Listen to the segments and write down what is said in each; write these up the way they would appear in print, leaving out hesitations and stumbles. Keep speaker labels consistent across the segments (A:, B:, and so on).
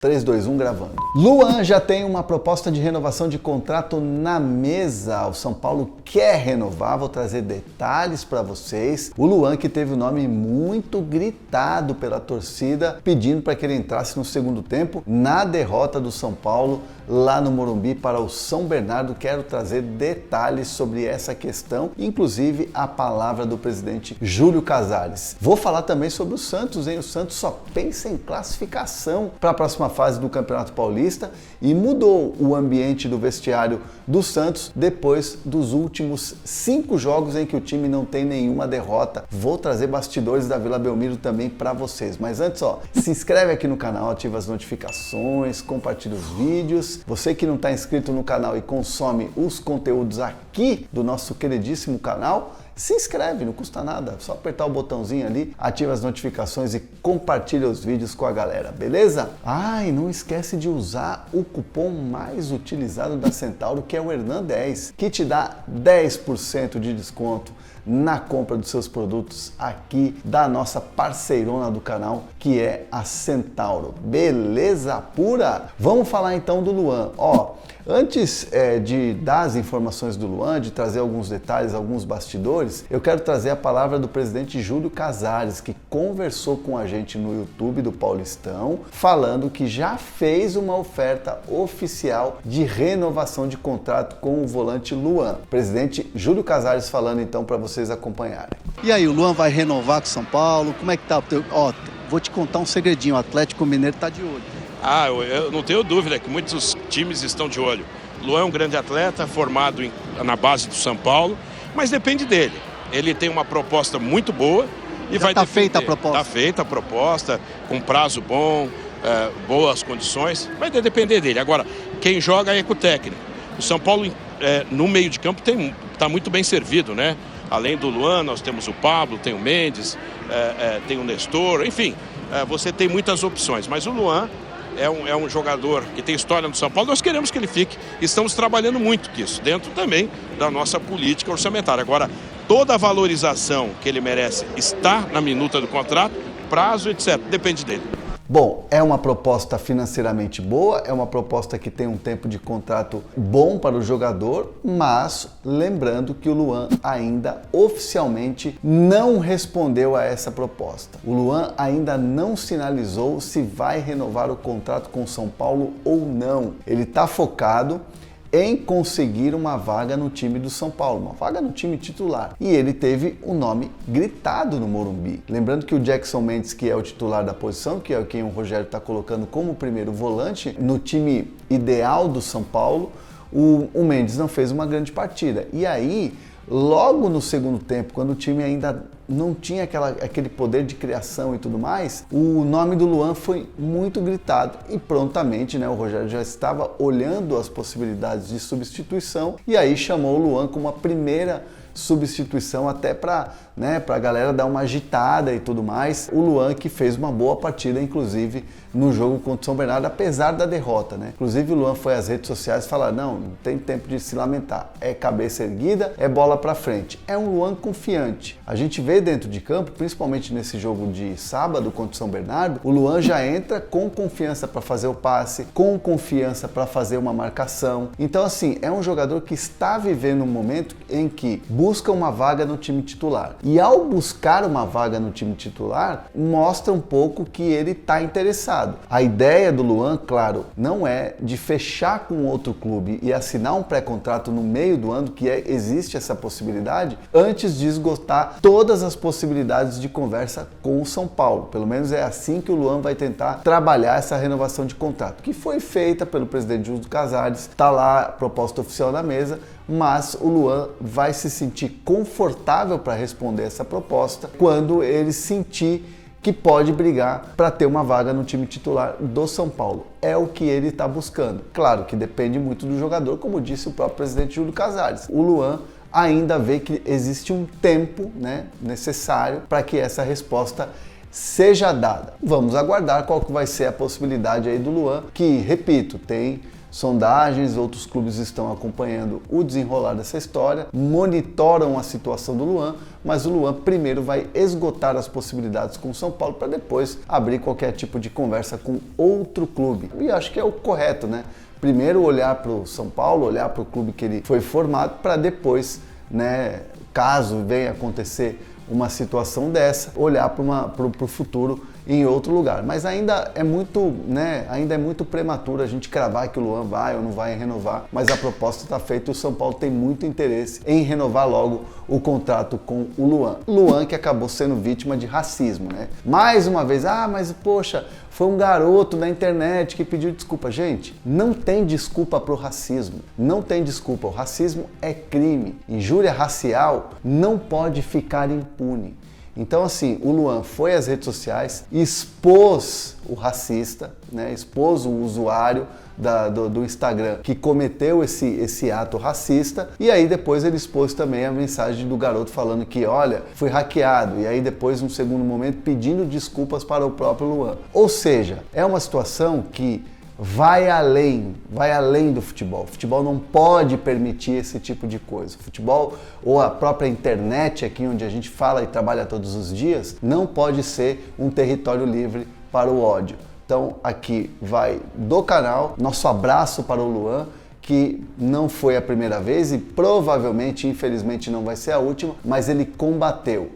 A: 3, 2, 1, gravando. Luan já tem uma proposta de renovação de contrato na mesa. O São Paulo quer renovar, vou trazer detalhes para vocês. O Luan, que teve o nome muito gritado pela torcida, pedindo para que ele entrasse no segundo tempo na derrota do São Paulo lá no Morumbi para o São Bernardo. Quero trazer detalhes sobre essa questão, inclusive a palavra do presidente Júlio Casares. Vou falar também sobre o Santos, hein? O Santos só pensa em classificação para a próxima fase do Campeonato Paulista e mudou o ambiente do vestiário do Santos depois dos últimos 5 jogos em que o time não tem nenhuma derrota. Vou trazer bastidores da Vila Belmiro também para vocês. Mas antes, se inscreve aqui no canal, ativa as notificações, compartilha os vídeos. Você que não está inscrito no canal e consome os conteúdos aqui do nosso queridíssimo canal, se inscreve, não custa nada, só apertar o botãozinho ali, ativa as notificações e compartilha os vídeos com a galera, beleza? E não esquece de usar o cupom mais utilizado da Centauro, que é o Hernan10, que te dá 10% de desconto na compra dos seus produtos aqui da nossa parceirona do canal, que é a Centauro. Beleza pura? Vamos falar então do Luan. Antes de dar as informações do Luan, de trazer alguns detalhes, alguns bastidores, eu quero trazer a palavra do presidente Júlio Casares, que conversou com a gente no YouTube do Paulistão, falando que já fez uma oferta oficial de renovação de contrato com o volante Luan. Presidente Júlio Casares falando então para vocês acompanharem.
B: E aí, o Luan vai renovar com o São Paulo? Como é que tá? Vou te contar um segredinho, o Atlético Mineiro tá de olho.
C: Eu não tenho dúvida que muitos times estão de olho. Luan é um grande atleta, formado na base do São Paulo, mas depende dele. Ele tem uma proposta muito boa e vai
B: tá feita a proposta?
C: Está feita a proposta, com prazo bom, boas condições, vai depender dele. Agora, quem joga é com o técnico. O São Paulo, no meio de campo, está muito bem servido, né? Além do Luan, nós temos o Pablo, tem o Mendes, tem o Nestor, enfim, você tem muitas opções, mas o Luan é um jogador que tem história no São Paulo, nós queremos que ele fique, estamos trabalhando muito nisso, dentro também da nossa política orçamentária. Agora, toda a valorização que ele merece está na minuta do contrato, prazo, etc., depende dele.
A: Bom, é uma proposta financeiramente boa, é uma proposta que tem um tempo de contrato bom para o jogador, mas lembrando que o Luan ainda oficialmente não respondeu a essa proposta. O Luan ainda não sinalizou se vai renovar o contrato com o São Paulo ou não. Ele está focado em conseguir uma vaga no time do São Paulo, uma vaga no time titular. E ele teve o nome gritado no Morumbi. Lembrando que o Jackson Mendes, que é o titular da posição, que é quem o Rogério está colocando como primeiro volante, no time ideal do São Paulo, o Mendes não fez uma grande partida. E aí, logo no segundo tempo, quando o time ainda não tinha aquele poder de criação e tudo mais, o nome do Luan foi muito gritado e prontamente, o Rogério já estava olhando as possibilidades de substituição e aí chamou o Luan como a primeira substituição até para a galera dar uma agitada e tudo mais. O Luan que fez uma boa partida, inclusive, no jogo contra o São Bernardo, apesar da derrota, Inclusive o Luan foi às redes sociais falar, não tem tempo de se lamentar, é cabeça erguida, é bola para frente. É um Luan confiante. A gente vê dentro de campo, principalmente nesse jogo de sábado contra o São Bernardo, o Luan já entra com confiança para fazer o passe, com confiança para fazer uma marcação. Então assim, é um jogador que está vivendo um momento em que busca uma vaga no time titular. E ao buscar uma vaga no time titular, mostra um pouco que ele está interessado. A ideia do Luan, claro, não é de fechar com outro clube e assinar um pré-contrato no meio do ano, que existe essa possibilidade, antes de esgotar todas as possibilidades de conversa com o São Paulo. Pelo menos é assim que o Luan vai tentar trabalhar essa renovação de contrato, que foi feita pelo presidente Júlio Casares, está lá a proposta oficial na mesa, mas o Luan vai se sentir confortável para responder essa proposta quando ele sentir que pode brigar para ter uma vaga no time titular do São Paulo. É o que ele está buscando. Claro que depende muito do jogador, como disse o próprio presidente Júlio Casares. O Luan ainda vê que existe um tempo necessário para que essa resposta seja dada. Vamos aguardar qual que vai ser a possibilidade aí do Luan, que, repito, tem sondagens, outros clubes estão acompanhando o desenrolar dessa história, monitoram a situação do Luan, mas o Luan primeiro vai esgotar as possibilidades com o São Paulo para depois abrir qualquer tipo de conversa com outro clube. E acho que é o correto, né? Primeiro olhar para o São Paulo, olhar para o clube que ele foi formado, para depois, né, caso venha acontecer uma situação dessa, olhar para o futuro em outro lugar. Mas ainda é muito, né, ainda é muito prematuro a gente cravar que o Luan vai ou não vai renovar, mas a proposta está feita e o São Paulo tem muito interesse em renovar logo o contrato com o Luan. Luan que acabou sendo vítima de racismo, né? Mais uma vez, mas poxa, foi um garoto da internet que pediu desculpa. Gente, não tem desculpa para o racismo, não tem desculpa. O racismo é crime. Injúria racial não pode ficar impune. Então, assim, o Luan foi às redes sociais, expôs o racista, né? Expôs o usuário do Instagram que cometeu esse ato racista, e aí depois ele expôs também a mensagem do garoto falando que, olha, fui hackeado, e aí depois, num segundo momento, pedindo desculpas para o próprio Luan. Ou seja, é uma situação que vai além do futebol. O futebol não pode permitir esse tipo de coisa. O futebol ou a própria internet aqui onde a gente fala e trabalha todos os dias não pode ser um território livre para o ódio. Então aqui vai do canal nosso abraço para o Luan, que não foi a primeira vez e provavelmente, infelizmente, não vai ser a última, mas ele combateu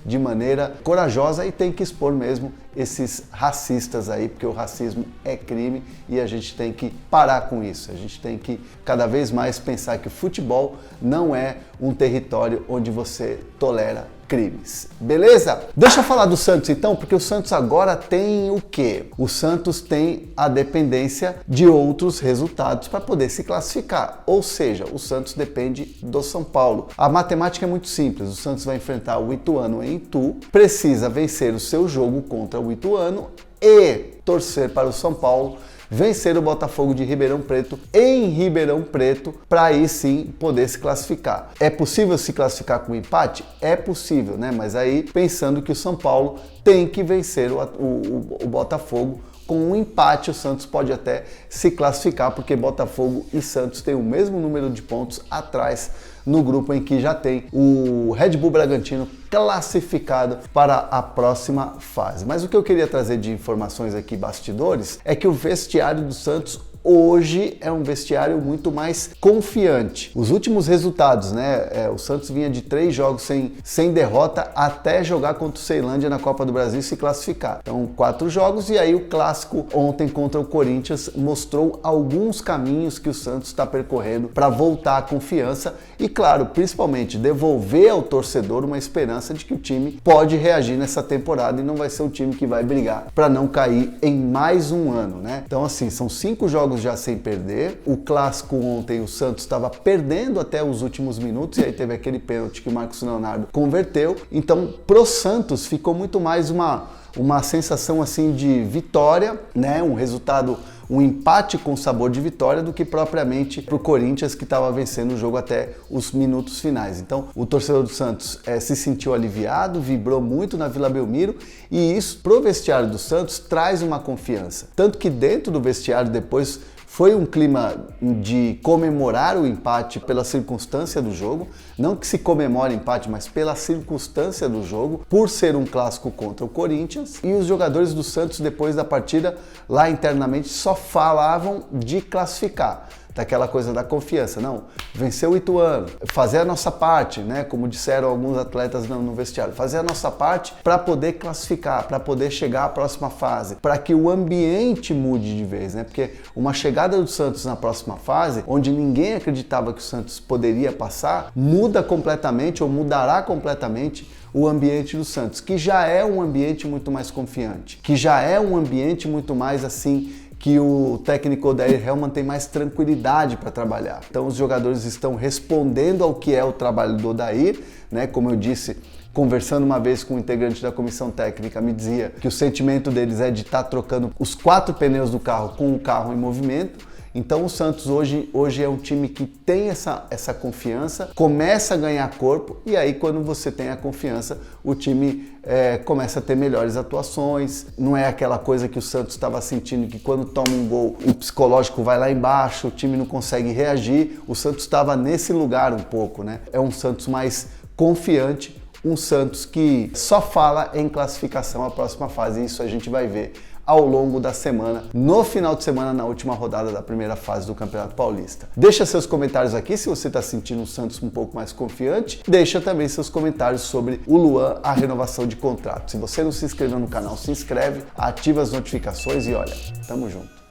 A: de maneira corajosa e tem que expor mesmo esses racistas aí, porque o racismo é crime e a gente tem que parar com isso. A gente tem que cada vez mais pensar que o futebol não é um território onde você tolera crimes. Beleza? Deixa eu falar do Santos então, porque o Santos agora tem o quê? O Santos tem a dependência de outros resultados para poder se classificar. Ou seja, o Santos depende do São Paulo. A matemática é muito simples. O Santos vai enfrentar o Ituano em Itu, precisa vencer o seu jogo contra o Ituano e torcer para o São Paulo vencer o Botafogo de Ribeirão Preto em Ribeirão Preto para aí sim poder se classificar. É possível se classificar com empate? É possível, né? Mas aí pensando que o São Paulo tem que vencer o Botafogo. Com um empate, o Santos pode até se classificar, porque Botafogo e Santos têm o mesmo número de pontos atrás no grupo em que já tem o Red Bull Bragantino classificado para a próxima fase. Mas o que eu queria trazer de informações aqui, bastidores, é que o vestiário do Santos hoje é um vestiário muito mais confiante. Os últimos resultados, né? O Santos vinha de 3 jogos sem derrota até jogar contra o Ceilândia na Copa do Brasil e se classificar. Então, 4 jogos e aí o clássico ontem contra o Corinthians mostrou alguns caminhos que o Santos está percorrendo para voltar à confiança e, claro, principalmente devolver ao torcedor uma esperança de que o time pode reagir nessa temporada e não vai ser um time que vai brigar para não cair em mais um ano, né? Então, assim, são 5 jogos já sem perder. O clássico ontem o Santos estava perdendo até os últimos minutos e aí teve aquele pênalti que o Marcos Leonardo converteu. Então, pro Santos ficou muito mais uma sensação assim de vitória, né? Um resultado, um empate com sabor de vitória do que propriamente pro Corinthians que estava vencendo o jogo até os minutos finais. Então, o torcedor do Santos se sentiu aliviado, vibrou muito na Vila Belmiro e isso pro vestiário do Santos traz uma confiança. Tanto que dentro do vestiário depois foi um clima de comemorar o empate pela circunstância do jogo, não que se comemore empate, mas pela circunstância do jogo, por ser um clássico contra o Corinthians. E os jogadores do Santos, depois da partida, lá internamente, só falavam de classificar. Daquela coisa da confiança, não, vencer o Ituano, fazer a nossa parte, né, como disseram alguns atletas no vestiário, fazer a nossa parte para poder classificar, para poder chegar à próxima fase, para que o ambiente mude de vez, né, porque uma chegada do Santos na próxima fase, onde ninguém acreditava que o Santos poderia passar, muda completamente ou mudará completamente o ambiente do Santos, que já é um ambiente muito mais confiante, que já é um ambiente muito mais assim, que o técnico Odair Hellmann tem mais tranquilidade para trabalhar. Então os jogadores estão respondendo ao que é o trabalho do Odair, né? Como eu disse, conversando uma vez com um integrante da comissão técnica, me dizia que o sentimento deles é de estar trocando os 4 pneus do carro com o carro em movimento. Então o Santos hoje é um time que tem essa confiança, começa a ganhar corpo, e aí quando você tem a confiança, o time começa a ter melhores atuações. Não é aquela coisa que o Santos estava sentindo, que quando toma um gol o psicológico vai lá embaixo, o time não consegue reagir. O Santos estava nesse lugar um pouco, né? É um Santos mais confiante, um Santos que só fala em classificação à próxima fase, e isso a gente vai ver ao longo da semana, no final de semana, na última rodada da primeira fase do Campeonato Paulista. Deixa seus comentários aqui se você está sentindo o Santos um pouco mais confiante. Deixa também seus comentários sobre o Luan, a renovação de contrato. Se você não se inscreveu no canal, se inscreve, ativa as notificações e olha, tamo junto.